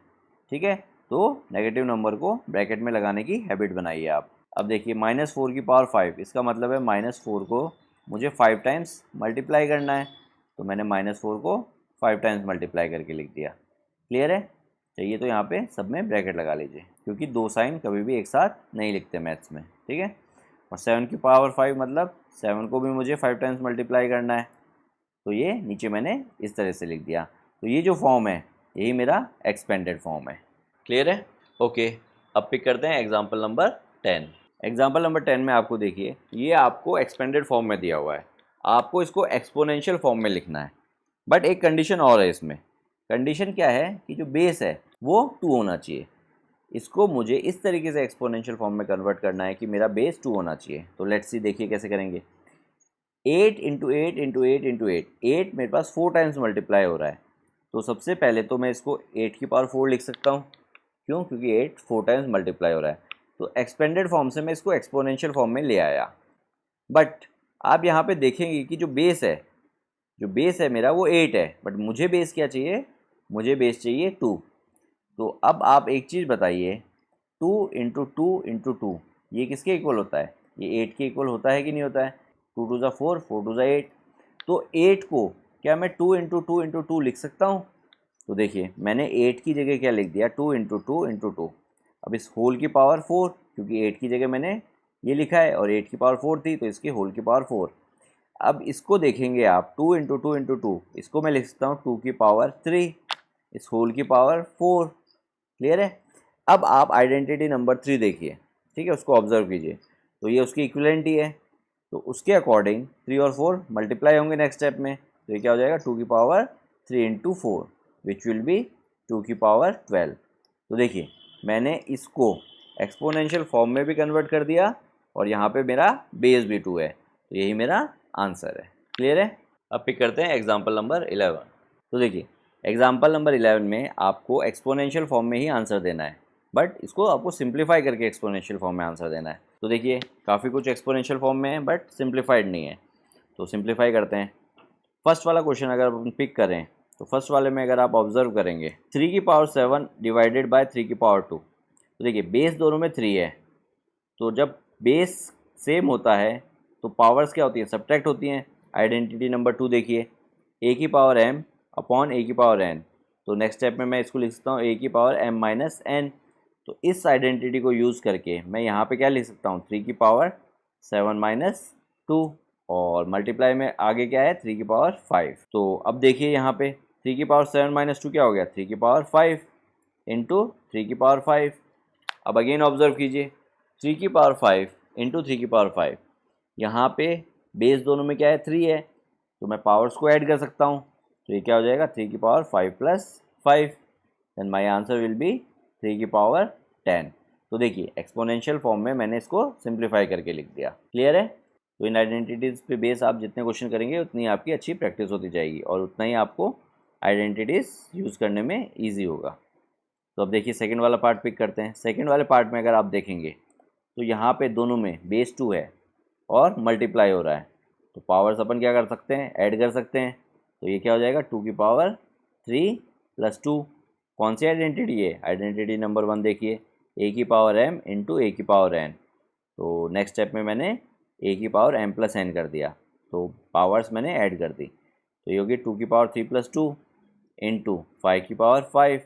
ठीक है, तो नेगेटिव नंबर को ब्रैकेट में लगाने की हैबिट बनाइए आप। अब देखिए -4 की पावर 5, इसका मतलब है -4 को मुझे 5 टाइम्स मल्टीप्लाई करना है, तो मैंने -4 को 5 टाइम्स मल्टीप्लाई करके लिख दिया। क्लियर है? चाहिए तो यहाँ पे सब में ब्रैकेट लगा लीजिए, क्योंकि दो साइन कभी भी एक साथ नहीं लिखते मैथ्स में। ठीक है, और 7 की पावर 5 मतलब 7 को भी मुझे 5 टाइम्स मल्टीप्लाई करना है, तो ये नीचे मैंने इस तरह से लिख दिया। तो ये जो फॉर्म है, यही मेरा एक्सपेंडेड फॉर्म है। क्लियर है? ओके, अब पिक करते हैं एग्जाम्पल नंबर 10। एग्जाम्पल नंबर 10 में आपको देखिए, ये आपको एक्सपेंडेड फॉर्म में दिया हुआ है, आपको इसको एक्सपोनेंशियल फॉर्म में लिखना है। बट एक कंडीशन और है इसमें। कंडीशन क्या है कि जो बेस है वो 2 होना चाहिए। इसको मुझे इस तरीके से एक्सपोनेंशियल फॉर्म में कन्वर्ट करना है कि मेरा बेस 2 होना चाहिए। तो लेट्स सी, देखिए कैसे करेंगे। 8 इंटू 8 इंटू 8 इंटू 8, 8 मेरे पास 4 टाइम्स मल्टीप्लाई हो रहा है, तो सबसे पहले तो मैं इसको 8 की पावर 4 लिख सकता हूँ। क्यों? क्योंकि 8 4 टाइम्स मल्टीप्लाई हो रहा है। तो एक्सपेंडेड फॉर्म से मैं इसको एक्सपोनेंशियल फॉर्म में ले आया। बट आप यहाँ पे देखेंगे कि जो बेस है मेरा वो 8 है, बट मुझे बेस क्या चाहिए? मुझे बेस चाहिए 2। तो अब आप एक चीज़ बताइए, 2 इंटू 2 इंटू 2 ये किसके इक्वल होता है? ये 8 के इक्वल होता है कि नहीं होता है? 2 टू ज़ा 4, 4 टू ज़ा 8। तो 8 को क्या मैं 2 इंटू 2 इंटू 2 लिख सकता हूँ? तो देखिए मैंने 8 की जगह क्या लिख दिया, 2 इंटू 2 इंटू 2। अब इस होल की पावर 4, क्योंकि 8 की जगह मैंने ये लिखा है और 8 की पावर 4 थी, तो इसकी होल की पावर 4। अब इसको देखेंगे आप, 2 इंटू 2 इंटू 2, इसको मैं लिख सकता हूँ 2 की पावर 3, इस होल की पावर 4। क्लियर है? अब आप आइडेंटिटी नंबर 3 देखिए, ठीक है, उसको ऑब्जर्व कीजिए। तो ये उसकी इक्विवेलेंट ही है, तो उसके अकॉर्डिंग 3 और 4 मल्टीप्लाई होंगे नेक्स्ट स्टेप में, तो ये क्या हो जाएगा? 2 की power 3 into 4 which will be 2 की पावर 12। तो देखिए मैंने इसको एक्सपोनेंशियल फॉर्म में भी कन्वर्ट कर दिया, और यहाँ पे मेरा बेस भी 2 है, तो यही मेरा आंसर है। क्लियर है? अब पिक करते हैं एग्जाम्पल नंबर 11। तो देखिए एग्जाम्पल नंबर 11 में आपको एक्सपोनेंशियल फॉर्म में ही आंसर देना है, बट इसको आपको सिंप्लीफाई करके एक्सपोनेंशियल फॉर्म में आंसर देना है। तो देखिए काफ़ी कुछ एक्सपोनेंशियल फॉर्म में है, बट सिंप्लीफाइड नहीं है, तो सिंप्लीफाई करते हैं। फर्स्ट वाला क्वेश्चन अगर हम पिक करें, तो फर्स्ट वाले में अगर आप ऑब्जर्व करेंगे, 3 की पावर 7 डिवाइडेड बाय 3 की पावर 2। तो देखिए बेस दोनों में 3 है, तो जब बेस सेम होता है तो पावर्स क्या होती है? सब्ट्रैक्ट होती हैं। आइडेंटिटी नंबर 2 देखिए, ए की पावर m अपॉन ए की पावर n। तो नेक्स्ट स्टेप में मैं इसको लिख सकता हूँ ए की पावर m माइनस n। तो इस आइडेंटिटी को यूज़ करके मैं यहाँ पे क्या लिख सकता हूँ? 3 की पावर 7 माइनस 2, और मल्टीप्लाई में आगे क्या है? 3 की पावर 5। तो अब देखिए यहाँ पे 3 की पावर 7 माइनस 2 क्या हो गया? 3 की पावर 5 इंटू 3 की पावर 5। अब अगेन ऑब्जर्व कीजिए, 3 की पावर 5 इंटू 3 की पावर 5, यहाँ पे बेस दोनों में क्या है? 3 है, तो मैं पावर्स को ऐड कर सकता हूँ। तो ये क्या हो जाएगा? 3 की power 5 plus 5, then my answer will be 3 की पावर 10। तो देखिए एक्सपोनेंशियल फॉर्म में मैंने इसको सिंप्लीफाई करके लिख दिया। क्लियर है? तो इन आइडेंटिटीज़ पे बेस आप जितने क्वेश्चन करेंगे उतनी आपकी अच्छी प्रैक्टिस होती जाएगी, और उतना ही आपको आइडेंटिटीज़ यूज़ करने में ईजी होगा। तो अब देखिए सेकंड वाला पार्ट पिक करते हैं। सेकंड वाले पार्ट में अगर आप देखेंगे, तो यहाँ पे दोनों में बेस 2 है और मल्टीप्लाई हो रहा है, तो पावर्स अपन क्या कर सकते हैं? ऐड कर सकते हैं। तो ये क्या हो जाएगा? 2 की पावर 3 प्लस 2। कौन सी आइडेंटिटी है? आइडेंटिटी नंबर 1 देखिए, ए की पावर m इंटू ए की पावर n। तो नेक्स्ट स्टेप में मैंने ए की पावर m प्लस n कर दिया, तो पावर्स मैंने ऐड कर दी। तो ये होगी 2 की पावर 3 प्लस 2 इंटू 5 की पावर 5।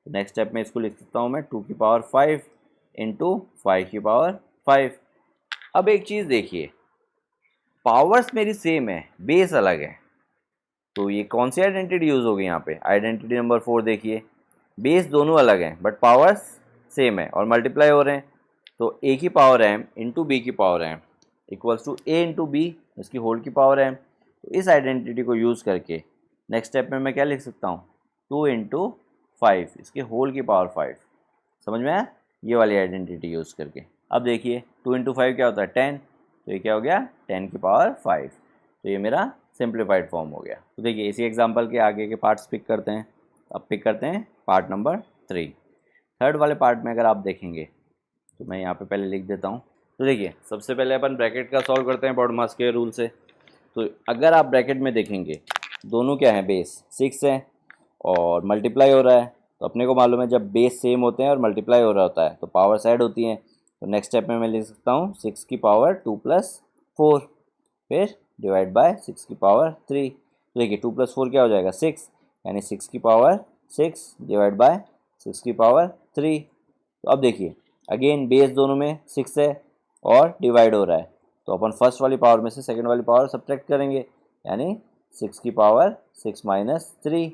नेक्स्ट स्टेप में इसको लिख सकता हूँ मैं 2 की पावर 5 इंटू 5 की पावर 5। अब एक चीज़ देखिए, पावर्स मेरी सेम है, बेस अलग है, तो ये कौन सी आइडेंटिटी यूज़ होगी यहाँ पे? आइडेंटिटी नंबर 4 देखिए, बेस दोनों अलग हैं बट पावर्स सेम है और मल्टीप्लाई हो रहे हैं। तो ए की पावर m इंटू बी की power m equals to a into b, इसकी होल की पावर m। तो इस आइडेंटिटी को यूज़ करके नेक्स्ट स्टेप में मैं क्या लिख सकता हूँ, 2 इंटू 5, इसके होल की पावर 5। समझ में आया, ये वाली आइडेंटिटी यूज़ करके। अब देखिए 2 इंटू 5 क्या होता है, 10, तो ये क्या हो गया, 10 की पावर 5। तो ये मेरा सिंप्लीफाइड फॉर्म हो गया। तो देखिए इसी एग्जांपल के आगे के पार्ट्स पिक करते हैं। अब पिक करते हैं पार्ट नंबर 3। थर्ड वाले पार्ट में अगर आप देखेंगे तो मैं यहाँ पे पहले लिख देता हूँ। तो देखिए सबसे पहले अपन ब्रैकेट का सॉल्व करते हैं बॉडमास के रूल से। तो अगर आप ब्रैकेट में देखेंगे दोनों क्या है, बेस 6 है और मल्टीप्लाई हो रहा है। तो अपने को मालूम है जब बेस सेम होते हैं और मल्टीप्लाई हो रहा होता है तो पावर्स ऐड होती हैं। तो नेक्स्ट स्टेप में मैं लिख सकता हूँ 6 की पावर 2 + 4, फिर डिवाइड बाय 6 की पावर 3। तो देखिए 2 + 4 क्या हो जाएगा, 6, यानी 6 की पावर 6 डिवाइड बाय 6 की पावर 3। तो अब देखिए अगेन बेस दोनों में 6 है और डिवाइड हो रहा है, तो अपन फर्स्ट वाली पावर में से सेकंड वाली पावर सब्ट्रैक्ट करेंगे, यानी 6 की पावर 6 - 3।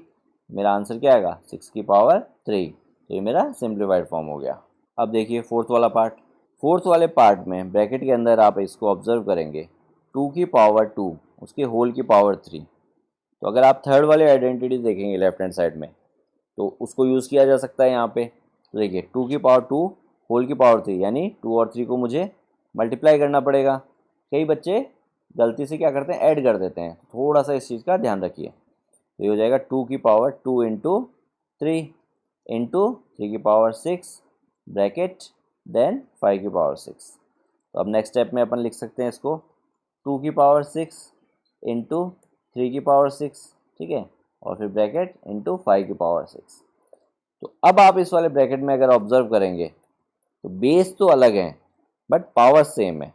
मेरा आंसर क्या आएगा, 6 की पावर 3। तो ये मेरा सिंप्लीफाइड फॉर्म हो गया। अब देखिए फोर्थ वाला पार्ट। फोर्थ वाले पार्ट में ब्रैकेट के अंदर आप इसको ऑब्जर्व करेंगे 2 की पावर 2 उसके होल की पावर 3। तो अगर आप थर्ड वाले आइडेंटिटी देखेंगे लेफ्ट हैंड साइड में तो उसको यूज़ किया जा सकता है यहाँ पे। तो देखिए 2 की पावर 2 होल की पावर 3, यानी 2 और 3 को मुझे मल्टीप्लाई करना पड़ेगा। कई बच्चे गलती से क्या करते हैं, ऐड कर देते हैं, थोड़ा सा इस चीज़ का ध्यान रखिए। तो ये हो जाएगा 2 की पावर 2 इंटू 3 इंटू 3 की पावर 6 ब्रैकेट देन 5 की पावर 6। तो अब नेक्स्ट स्टेप में अपन लिख सकते हैं इसको 2 की पावर 6 इंटू 3 की पावर 6, ठीक है, और फिर ब्रैकेट इंटू 5 की पावर 6। तो अब आप इस वाले ब्रैकेट में अगर ऑब्जर्व करेंगे तो बेस तो अलग है बट पावर सेम है।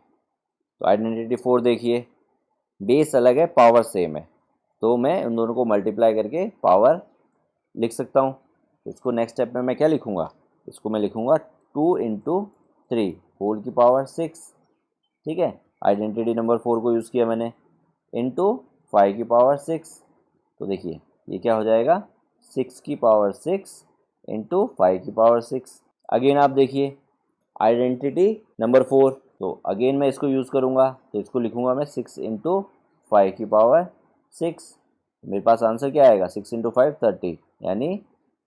तो आइडेंटिटी 4 देखिए, बेस अलग है पावर सेम है, तो मैं उन दोनों को मल्टीप्लाई करके पावर लिख सकता हूँ। इसको नेक्स्ट स्टेप में मैं क्या लिखूँगा, इसको मैं लिखूँगा 2 इंटू 3 होल की पावर 6, ठीक है, आइडेंटिटी नंबर 4 को यूज़ किया मैंने, इंटू 5 की पावर 6। तो देखिए ये क्या हो जाएगा, 6 की पावर 6 इंटू 5 की पावर 6। अगेन आप देखिए आइडेंटिटी नंबर 4, तो अगेन मैं इसको यूज़ करूँगा, तो इसको लिखूँगा मैं 6 इंटू 5 की पावर 6। मेरे पास आंसर क्या आएगा, 6 इंटू 5 30, यानी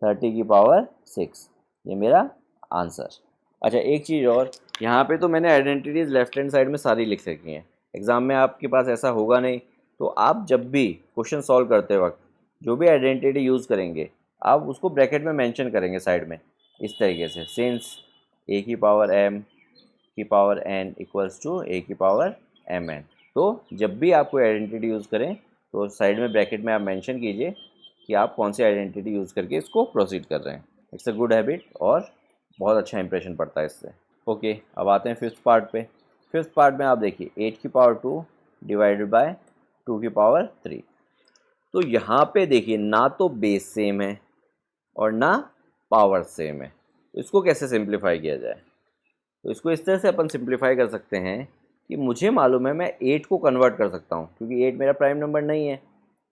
30 की पावर 6। ये मेरा आंसर। अच्छा एक चीज़ और, यहाँ पे तो मैंने आइडेंटिटीज़ लेफ्ट हैंड साइड में सारी लिख रखी हैं। एग्ज़ाम में आपके पास ऐसा होगा नहीं, तो आप जब भी क्वेश्चन सॉल्व करते वक्त जो भी आइडेंटिटी यूज़ करेंगे आप उसको ब्रैकेट में मेंशन करेंगे साइड में, इस तरीके से, सिंस a की पावर m की power n equals to a की पावर mn। तो जब भी आप कोई आइडेंटिटी यूज़ करें तो साइड में ब्रैकेट में आप मेंशन कीजिए कि आप कौन सी आइडेंटिटी यूज़ करके इसको प्रोसीड कर रहे हैं। इट्स अ गुड हैबिट और बहुत अच्छा इंप्रेशन पड़ता है इससे। ओके अब आते हैं फिफ्थ पार्ट पे। फिफ्थ पार्ट में आप देखिए 8 की पावर 2 डिवाइडेड बाय 2 की पावर 3। तो यहाँ पे देखिए ना तो बेस सेम है और ना पावर सेम है, तो इसको कैसे सिंप्लीफाई किया जाए। तो इसको इस तरह से अपन सिंप्लीफाई कर सकते हैं कि मुझे मालूम है मैं 8 को कन्वर्ट कर सकता हूँ, क्योंकि 8 मेरा प्राइम नंबर नहीं है,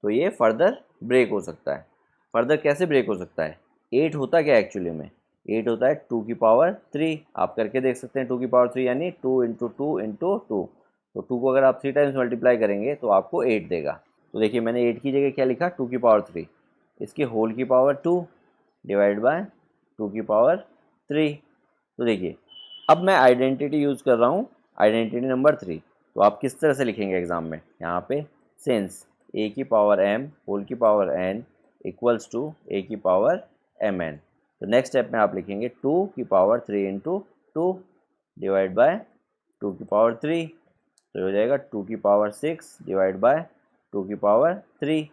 तो ये फर्दर ब्रेक हो सकता है। फर्दर कैसे ब्रेक हो सकता है, 8 होता क्या एक्चुअली में, 8 होता है 2 की पावर 3। आप करके देख सकते हैं 2 की पावर 3 यानी 2 इंटू 2 इंटू 2। तो 2 को अगर आप 3 टाइम्स मल्टीप्लाई करेंगे तो आपको 8 देगा। तो देखिए मैंने 8 की जगह क्या लिखा, 2 की पावर 3, इसके होल की पावर 2 डिवाइड बाय 2 की पावर 3। तो देखिए अब मैं आइडेंटिटी यूज़ कर रहा हूँ, आइडेंटिटी नंबर 3। तो आप किस तरह से लिखेंगे एग्जाम में, यहाँ पे सिंस a की पावर m होल की power n equals to a की पावर mn। तो नेक्स्ट स्टेप में आप लिखेंगे 2 की पावर 3 इंटू 2 डिवाइड बाय 2 की पावर 3। तो हो जाएगा 2 की पावर 6 डिवाइड बाय 2 की पावर 3।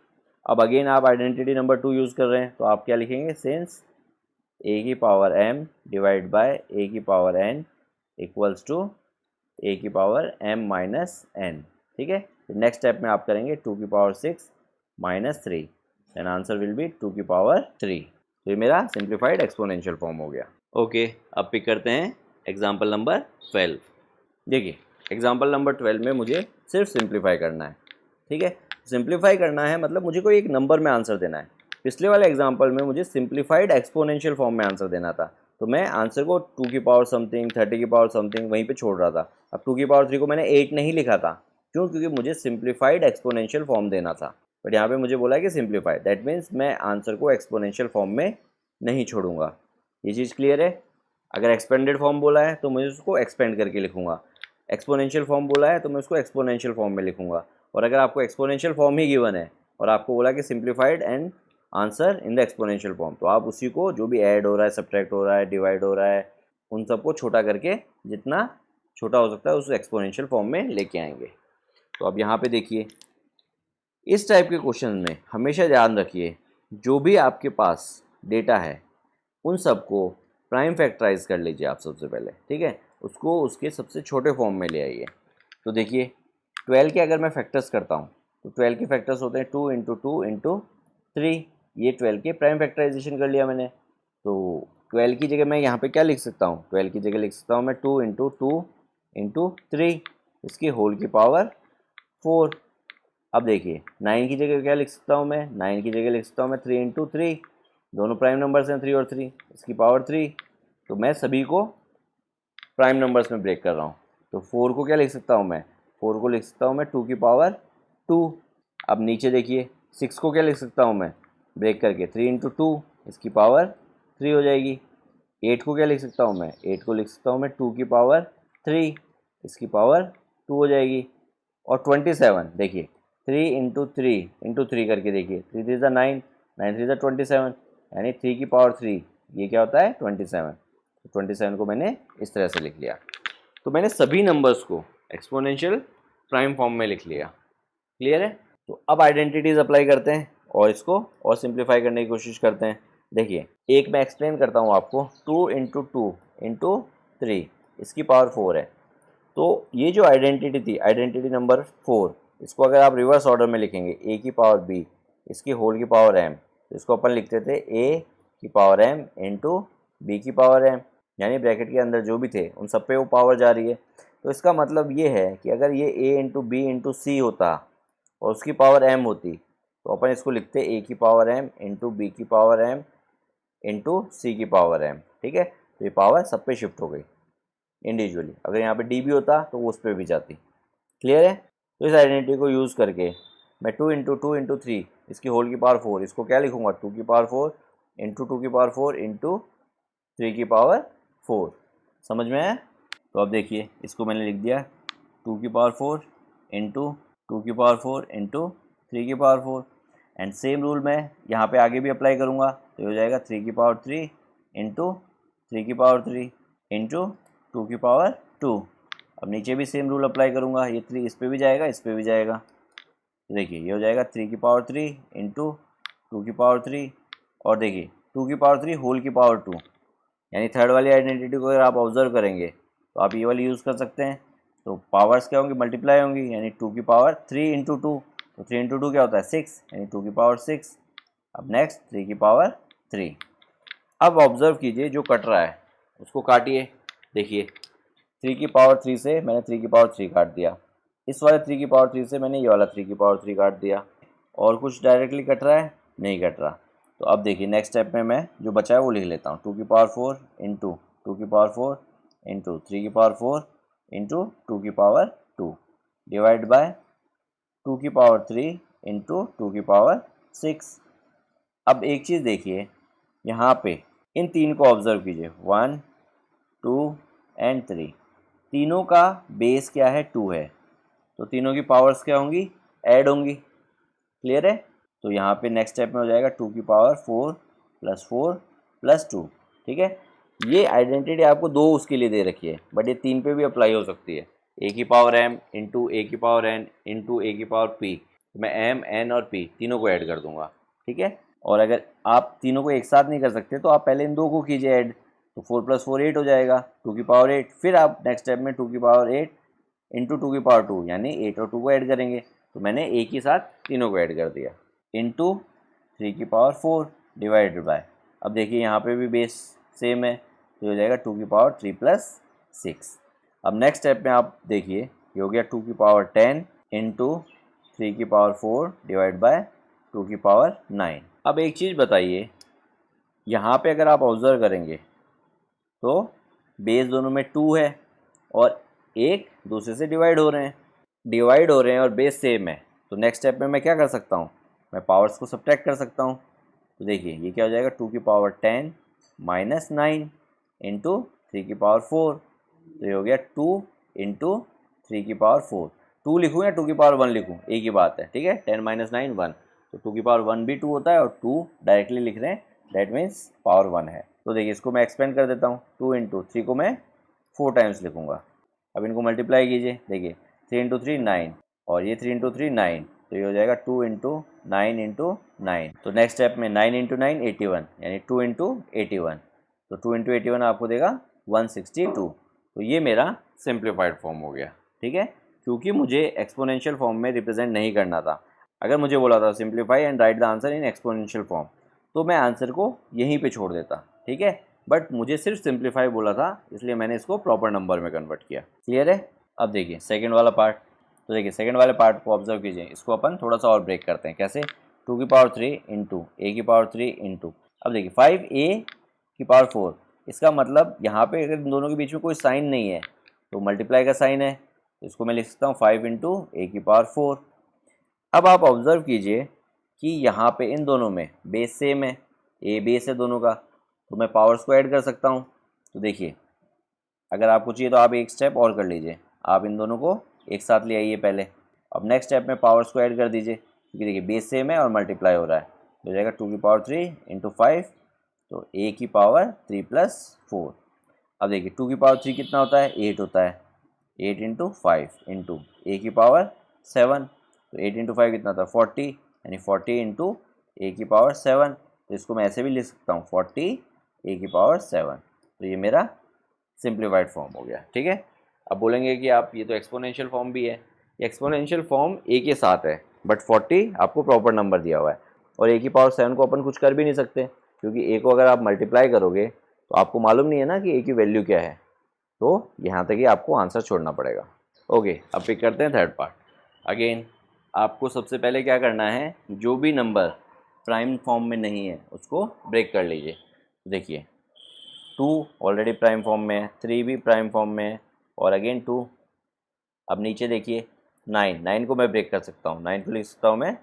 अब अगेन आप आइडेंटिटी नंबर 2 यूज़ कर रहे हैं, तो आप क्या लिखेंगे, सिंस a की power m divide by a की power n equals to a की पावर m माइनस n, ठीक है। नेक्स्ट स्टेप में आप करेंगे 2 की power 6 minus 3, then answer will be 2 की पावर 3। तो ये मेरा सिंप्लीफाइड एक्सपोनेंशियल फॉर्म हो गया। ओके अब पिक करते हैं एग्जाम्पल नंबर 12। देखिए एग्जाम्पल नंबर 12 में मुझे सिर्फ सिंप्लीफाई करना है, ठीक है। सिंप्लीफाई करना है मतलब मुझे कोई एक नंबर में आंसर देना है। पिछले वाले एग्जाम्पल में मुझे सिंप्लीफाइड एक्सपोनेंशियल फॉर्म में आंसर देना था, तो मैं आंसर को 2 की पावर समथिंग 30 की पावर समथिंग वहीं पे छोड़ रहा था। अब 2 की पावर 3 को मैंने 8 नहीं लिखा था, क्यों? क्योंकि मुझे सिंप्लीफाइड एक्सपोनेंशियल फॉर्म देना था, बट यहाँ पे मुझे बोला है कि सिंप्लीफाइड, दैट मीन्स मैं आंसर को एक्सपोनेंशियल फॉर्म में नहीं छोड़ूंगा। ये चीज़ क्लियर है? अगर एक्सपेंडेड फॉर्म बोला है तो मैं उसको एक्सपेंड करके लिखूंगा, एक्सपोनेंशियल फॉर्म बोला है तो मैं उसको एक्सपोनेंशियल फॉर्म में लिखूंगा। और अगर आपको एक्सपोनेंशियल फॉर्म ही गिवन है और आपको बोला कि simplified and answer in the exponential form, तो आप उसी को जो भी ऐड हो रहा है, सब्ट्रैक्ट हो रहा है, डिवाइड हो रहा है, उन सबको छोटा करके जितना छोटा हो सकता है उस एक्सपोनेंशियल फॉर्म में लेके आएंगे। तो अब यहाँ पे देखिए, इस टाइप के क्वेश्चन में हमेशा ध्यान रखिए, जो भी आपके पास डेटा है उन सबको प्राइम फैक्टराइज कर लीजिए आप सबसे पहले, ठीक है? उसको उसके सबसे छोटे फॉर्म में ले आइए। तो देखिए 12 के अगर मैं फैक्टर्स करता हूँ तो 12 के फैक्टर्स होते हैं 2 इंटू 2 इंटू 3, ये 12 के प्राइम फैक्टराइजेशन कर लिया मैंने। तो 12 की जगह मैं यहाँ पे क्या लिख सकता हूँ? 12 की जगह लिख सकता हूँ मैं 2 इंटू 2 इंटू 3, इसकी होल की पावर 4। अब देखिए 9 की जगह क्या लिख सकता हूँ मैं? 9 की जगह लिख सकता हूँ मैं 3 इंटू 3, दोनों प्राइम नंबर्स हैं 3 और 3, इसकी पावर 3। तो मैं सभी को प्राइम नंबर्स में ब्रेक कर रहा हूँ। तो 4 को क्या लिख सकता हूँ मैं? 4 को लिख सकता हूँ मैं 2 की पावर 2। अब नीचे देखिए 6 को क्या लिख सकता हूँ मैं ब्रेक करके? 3 इंटू 2, इसकी पावर 3 हो जाएगी। 8 को क्या लिख सकता हूँ मैं? 8 को लिख सकता हूँ मैं 2 की पावर 3, इसकी पावर 2 हो जाएगी। और 27 देखिए 3 इंटू 3 करके देखिए, 3 3 9, 9 3 27, यानी 3 की पावर 3, ये क्या होता है? 27। 27 को मैंने इस तरह से लिख लिया। तो मैंने सभी नंबर्स को एक्सपोनेंशियल प्राइम फॉर्म में लिख लिया। क्लियर है? तो अब आइडेंटिटीज अप्लाई करते हैं और इसको और सिंप्लीफाई करने की कोशिश करते हैं। देखिए एक मैं एक्सप्लेन करता हूँ आपको, 2 इंटू 2 इंटू 3, इसकी पावर 4 है। तो ये जो आइडेंटिटी थी, आइडेंटिटी नंबर 4, इसको अगर आप रिवर्स ऑर्डर में लिखेंगे, a की पावर b, इसकी होल की पावर m, तो इसको अपन लिखते थे a की पावर m इंटू बी की पावर m, यानी ब्रैकेट के अंदर जो भी थे उन सब पे वो पावर जा रही है। तो इसका मतलब ये है कि अगर ये a इंटू बी इंटू सी होता और उसकी पावर m होती, तो अपन इसको लिखते a की पावर m इंटू बी की पावर m इंटू सी की पावर m, ठीक है? तो ये पावर सब पे शिफ्ट हो गई इंडिविजुअली। अगर यहाँ पे डी भी होता तो वो उस पर भी जाती। क्लियर है? तो इस आइडेंटिटी को यूज़ करके मैं 2 इंटू 2 इंटू 3, इसकी होल की पावर 4, इसको क्या लिखूंगा? 2 की पावर 4 इंटू 2 की पावर 4 इंटू 3 की पावर 4। समझ में आया? तो अब देखिए इसको मैंने लिख दिया 2 की पावर 4 इंटू 2 की पावर 4 इंटू 3 की पावर 4, एंड सेम रूल मैं यहाँ पे आगे भी अप्लाई करूँगा, तो हो जाएगा 3 की पावर 3 इंटू 3 की पावर 3 इंटू 2 की पावर 2। अब नीचे भी सेम रूल अप्लाई करूँगा, ये 3 इस पर भी जाएगा, इस पर भी जाएगा। तो देखिए ये हो जाएगा 3 की पावर 3 इंटू 2 की पावर 3, और देखिए 2 की पावर 3 होल की पावर 2, यानी थर्ड वाली आइडेंटिटी को अगर आप ऑब्जर्व करेंगे तो आप ये वाली यूज़ कर सकते हैं। तो पावर्स क्या होंगी? मल्टीप्लाई होंगी, यानी 2 की पावर 3 इंटू 2, तो 3 इंटू 2 क्या होता है? 6, यानी 2 की पावर 6। अब नेक्स्ट 3 की पावर 3। अब ऑब्जर्व कीजिए जो कट रहा है उसको काटिए। देखिए 3 की पावर 3 से मैंने 3 की पावर 3 काट दिया, इस वाले 3 की पावर 3 से मैंने ये वाला 3 की पावर 3 काट दिया, और कुछ डायरेक्टली कट रहा है? नहीं कट रहा। तो अब देखिए नेक्स्ट स्टेप में मैं जो बचा है वो लिख लेता हूँ, 2 की पावर 4 इंटू 2 की पावर 4 इंटू 3 की पावर 4 इंटू 2 की पावर 2 डिवाइड बाय 2 की पावर 3 इंटू 2 की पावर 6। अब एक चीज़ देखिए यहाँ पे इन तीन को ऑब्जर्व कीजिए, 1 2 एंड 3, तीनों का बेस क्या है? 2 है, तो तीनों की पावर्स क्या होंगी? ऐड होंगी। क्लियर है? तो यहाँ पे नेक्स्ट स्टेप में हो जाएगा 2 की पावर 4 प्लस 4 प्लस 2, ठीक है? ये आइडेंटिटी आपको दो उसके लिए दे रखी है, बट ये 3 पे भी अप्लाई हो सकती है। ए की पावर m इंटू ए की पावर n इंटू ए की पावर p, मैं m n और p तीनों को ऐड कर दूंगा, ठीक है? और अगर आप तीनों को एक साथ नहीं कर सकते तो आप पहले इन दो को कीजिए ऐड, तो 4 प्लस 4 8 हो जाएगा, 2 की पावर 8, फिर आप नेक्स्ट स्टेप में 2 की पावर 8 इंटू 2 की पावर 2, यानी 8 और 2 को ऐड करेंगे। तो मैंने एक ही साथ तीनों को ऐड कर दिया, इंटू 3 की पावर 4 डिवाइडेड बाय, अब देखिए यहाँ पे भी बेस सेम है, तो हो जाएगा 2 की पावर 3 प्लस 6। अब नेक्स्ट स्टेप में आप देखिए ये हो गया 2 की पावर 10 इंटू 3 की पावर 4 डिवाइड बाय 2 की पावर 9। अब एक चीज़ बताइए, यहाँ पे अगर आप ऑब्जर्व करेंगे तो बेस दोनों में 2 है और एक दूसरे से डिवाइड हो रहे हैं, डिवाइड हो रहे हैं और बेस सेम है, तो नेक्स्ट स्टेप में मैं क्या कर सकता हूँ, मैं पावर्स को सब्ट्रैक्ट कर सकता हूँ। तो देखिए ये क्या हो जाएगा, 2 की पावर 10 माइनस 9 इंटू 3 की पावर 4, तो ये हो गया 2 इंटू 3 की पावर 4। 2 लिखूँ या 2 की पावर 1 लिखूँ, एक ही बात है, ठीक है। 10 माइनस 9 1, तो 2 की पावर 1 भी 2 होता है और 2 डायरेक्टली लिख रहे हैं, दैट मीन्स पावर 1 है। तो देखिए इसको मैं एक्सपेंड कर देता हूँ, 2 इंटू 3 को मैं 4 टाइम्स लिखूँगा। अब इनको मल्टीप्लाई कीजिए, देखिए 3 इंटू 3 9 और ये 3 इंटू 3 9, तो ये हो जाएगा 2 इंटू 9 इंटू 9। तो नेक्स्ट स्टेप में 9 इंटू 9 81, यानी 2 इंटू 81, तो 2 इंटू 81 आपको देगा 162। तो ये मेरा सिंप्लीफाइड फॉर्म हो गया, ठीक है, क्योंकि मुझे एक्सपोनेंशियल फॉर्म में रिप्रेजेंट नहीं करना था। अगर मुझे बोला था simplify and right the answer in exponential form, तो मैं आंसर को यहीं पे छोड़ देता, ठीक है। बट मुझे सिर्फ सिंप्लीफाई बोला था, इसलिए मैंने इसको प्रॉपर नंबर में कन्वर्ट किया। क्लियर है। अब देखिए सेकंड वाला पार्ट, तो देखिए सेकंड वाले पार्ट को ऑब्जर्व कीजिए, इसको अपन थोड़ा सा और ब्रेक करते हैं। कैसे, 2 की पावर 3 इंटू ए की पावर 3 इंटू, अब देखिए 5a की पावर 4, इसका मतलब यहाँ पे अगर इन दोनों के बीच में कोई साइन नहीं है तो मल्टीप्लाई का साइन है, तो इसको मैं लिख सकता हूँ 5 इंटू ए की पावर 4। अब आप ऑब्जर्व कीजिए कि यहाँ पे इन दोनों में बेस सेम है, ए बेस है दोनों का, तो मैं पावर्स को ऐड कर सकता हूँ। तो देखिए अगर आपको चाहिए तो आप एक स्टेप और कर लीजिए, आप इन दोनों को एक साथ ले आइए पहले। अब नेक्स्ट स्टेप में पावर्स को ऐड कर दीजिए, क्योंकि देखिए बेस सेम है और मल्टीप्लाई हो रहा है, तो हो जाएगा 2 की पावर 3 इंटू 5, तो ए की पावर 3 प्लस 4। अब देखिए 2 की पावर 3 कितना होता है, 8 होता है, 8 इंटू 5 इंटू ए की पावर 7, तो 8 इंटू 5 कितना था 40, यानी 40 इंटू ए की पावर 7। तो इसको मैं ऐसे भी लिख सकता हूँ 40 ए की पावर 7। तो ये मेरा सिंप्लीफाइड फॉर्म हो गया, ठीक है। अब बोलेंगे कि आप ये तो एक्सपोनेंशियल फॉर्म भी है, ये एक्सपोनेंशियल फॉर्म ए के साथ है, बट 40 आपको प्रॉपर नंबर दिया हुआ है, और ए की पावर 7 को अपन कुछ कर भी नहीं सकते, क्योंकि ए को अगर आप मल्टीप्लाई करोगे तो आपको मालूम नहीं है ना कि ए की वैल्यू क्या है, तो यहाँ तक ही आपको आंसर छोड़ना पड़ेगा। ओके, अब पिक करते हैं थर्ड पार्ट। अगेन आपको सबसे पहले क्या करना है, जो भी नंबर प्राइम फॉर्म में नहीं है उसको ब्रेक कर लीजिए। देखिए 2 ऑलरेडी प्राइम फॉर्म में है, 3 भी प्राइम फॉर्म में है, और अगेन 2। अब नीचे देखिए 9 को मैं ब्रेक कर सकता हूँ, 9 को लिख सकता हूँ मैं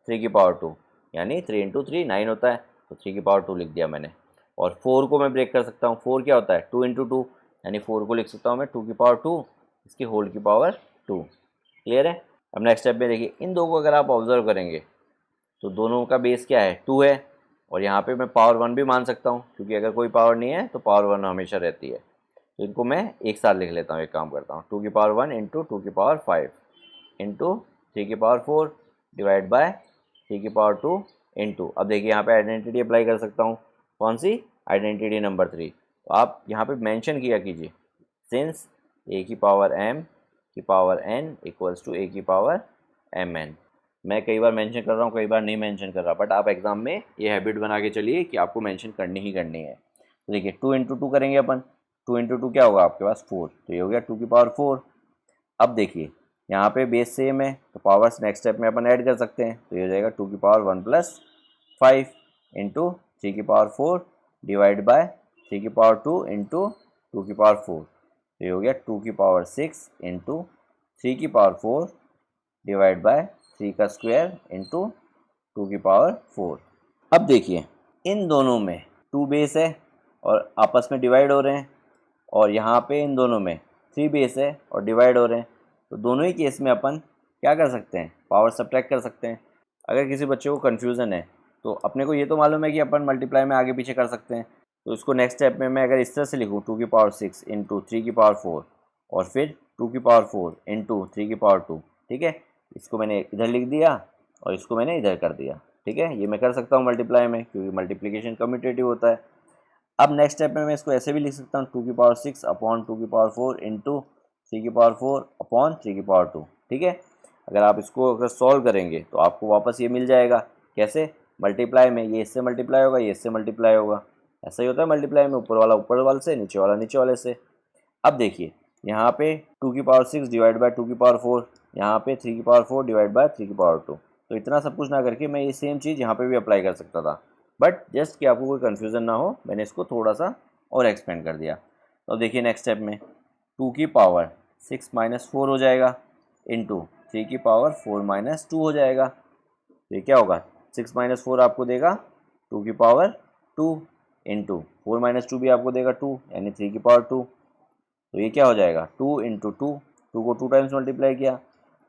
3 की पावर 2, यानी 3 इंटू 3 9 होता है, तो 3 की पावर 2 लिख दिया मैंने। और 4 को मैं ब्रेक कर सकता हूँ, 4 क्या होता है 2 इंटू 2, यानी 4 को लिख सकता हूँ मैं 2 की पावर 2, इसकी होल की पावर 2। क्लियर है। अब नेक्स्ट स्टेप में देखिए इन दो को अगर आप ऑब्जर्व करेंगे तो दोनों का बेस क्या है 2 है, और यहाँ पे मैं पावर 1 भी मान सकता हूँ, क्योंकि अगर कोई पावर नहीं है तो पावर 1 हमेशा रहती है। तो इनको मैं एक साथ लिख लेता हूँ, एक काम करता हूँ 2 की पावर 1 इंटू 2 की पावर 5 इंटू 3 की पावर 4 डिवाइड बाय 3 की पावर 2 इंटू, अब देखिए यहाँ पे आइडेंटिटी अप्लाई कर सकता हूँ, कौन सी आइडेंटिटी नंबर 3। तो आप यहाँ पे मेंशन किया कीजिए, सिंस ए की पावर m की पावर n इक्वल्स टू ए की पावर mn। मैं कई बार मेंशन कर रहा हूँ, कई बार नहीं मेंशन कर रहा, बट आप एग्जाम में ये हैबिट बना के चलिए कि आपको मेंशन करनी ही करनी है। तो देखिए 2 इंटू 2 करेंगे अपन, 2 इंटू 2 क्या होगा आपके पास 4, तो ये हो गया 2 की पावर 4। अब देखिए यहाँ पे बेस सेम है, तो पावर्स नेक्स्ट स्टेप में अपन ऐड कर सकते हैं, तो ये हो जाएगा 2 की पावर 1 प्लस 5 इंटू 3 की पावर 4 डिवाइड बाय 3 की पावर 2 इंटू 2 की पावर 4, तो ये हो गया 2 की पावर 6 इंटू 3 की पावर 4 डिवाइड बाय 3 का स्क्वायर इंटू 2 की पावर 4। अब देखिए इन दोनों में 2 बेस है और आपस में डिवाइड हो रहे हैं, और यहाँ पे इन दोनों में 3 बेस है और डिवाइड हो रहे हैं, तो दोनों ही केस में अपन क्या कर सकते हैं, पावर सब्ट्रैक्ट कर सकते हैं। अगर किसी बच्चे को कन्फ्यूज़न है तो अपने को ये तो मालूम है कि अपन मल्टीप्लाई में आगे पीछे कर सकते हैं, तो इसको नेक्स्ट स्टेप में मैं अगर इस तरह से लिखूँ 2 की पावर 6 इंटू 3 की पावर 4 और फिर 2 की पावर 4 इंटू 3 की पावर 2, ठीक है, इसको मैंने इधर लिख दिया और इसको मैंने इधर कर दिया, ठीक है। ये मैं कर सकता हूँ मल्टीप्लाई में, क्योंकि मल्टीप्लिकेशन कम्यूटेटिव होता है। अब नेक्स्ट स्टेप में मैं इसको ऐसे भी लिख सकता हूँ 2 की पावर 6 अपॉन 2 की पावर 4 इंटू 3 की पावर 4 अपॉन 3 की पावर 2, ठीक है। अगर आप इसको अगर सॉल्व करेंगे तो आपको वापस ये मिल जाएगा, कैसे, मल्टीप्लाई में ये इससे मल्टीप्लाई होगा, ये इससे मल्टीप्लाई होगा, ऐसा ही होता है मल्टीप्लाई में, ऊपर वाला ऊपर वाले से, नीचे वाला नीचे वाले से। अब देखिए यहाँ पे 2 की पावर 6 डिवाइड बाय 2 की पावर 4, यहाँ पे 3 की पावर 4 डिवाइड बाय 3 की पावर 2, तो इतना सब कुछ ना करके मैं ये सेम चीज़ यहाँ पे भी अप्लाई कर सकता था, बट जस्ट कि आपको कोई कन्फ्यूज़न ना हो मैंने इसको थोड़ा सा और एक्सपेंड कर दिया। तो देखिए नेक्स्ट स्टेप में 2 की पावर 6 माइनस 4 हो जाएगा इंटू 3 की पावर 4 माइनस 2 हो जाएगा। तो ये क्या होगा, 6 माइनस 4 आपको देगा 2 की पावर 2 इंटू 4 माइनस 2 भी आपको देगा 2, यानी 3 की पावर 2। तो ये क्या हो जाएगा, 2 इंटू 2, 2 को 2 टाइम्स मल्टीप्लाई किया,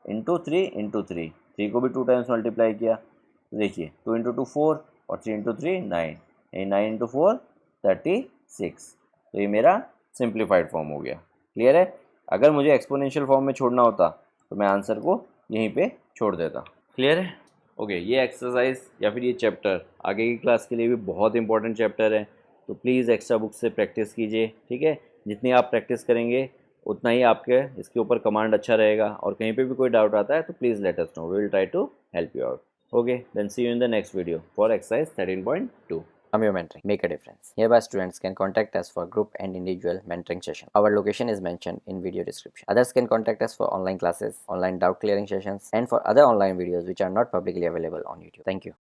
इंटू 3 3 को भी 2 टाइम्स मल्टीप्लाई किया। तो देखिए 2 इंटू 2 4 और 3 इंटू 3 9, यानी 9 इंटू 4 36। तो ये मेरा सिंप्लीफाइड फॉर्म हो गया। क्लियर है। अगर मुझे एक्सपोनेंशियल फॉर्म में छोड़ना होता तो मैं आंसर को यहीं पे छोड़ देता। क्लियर है। ओके, ये एक्सरसाइज या फिर ये चैप्टर आगे की क्लास के लिए भी बहुत इंपॉर्टेंट चैप्टर है, तो प्लीज़ एक्स्ट्रा बुक से प्रैक्टिस कीजिए। ठीक है, जितनी आप प्रैक्टिस करेंगे उतना ही आपके इसके ऊपर कमांड अच्छा रहेगा। और कहीं पे भी कोई डाउट आता है तो please let us know, we will try to help you out. Okay, then see you in the next video for exercise 13.2. Amyo Mentoring. Make a difference. Hereby students can contact us for group and individual mentoring session. Our location is mentioned in video description. Others can contact us for online classes, online doubt clearing sessions, and for other online videos which are not publicly available on YouTube. Thank you.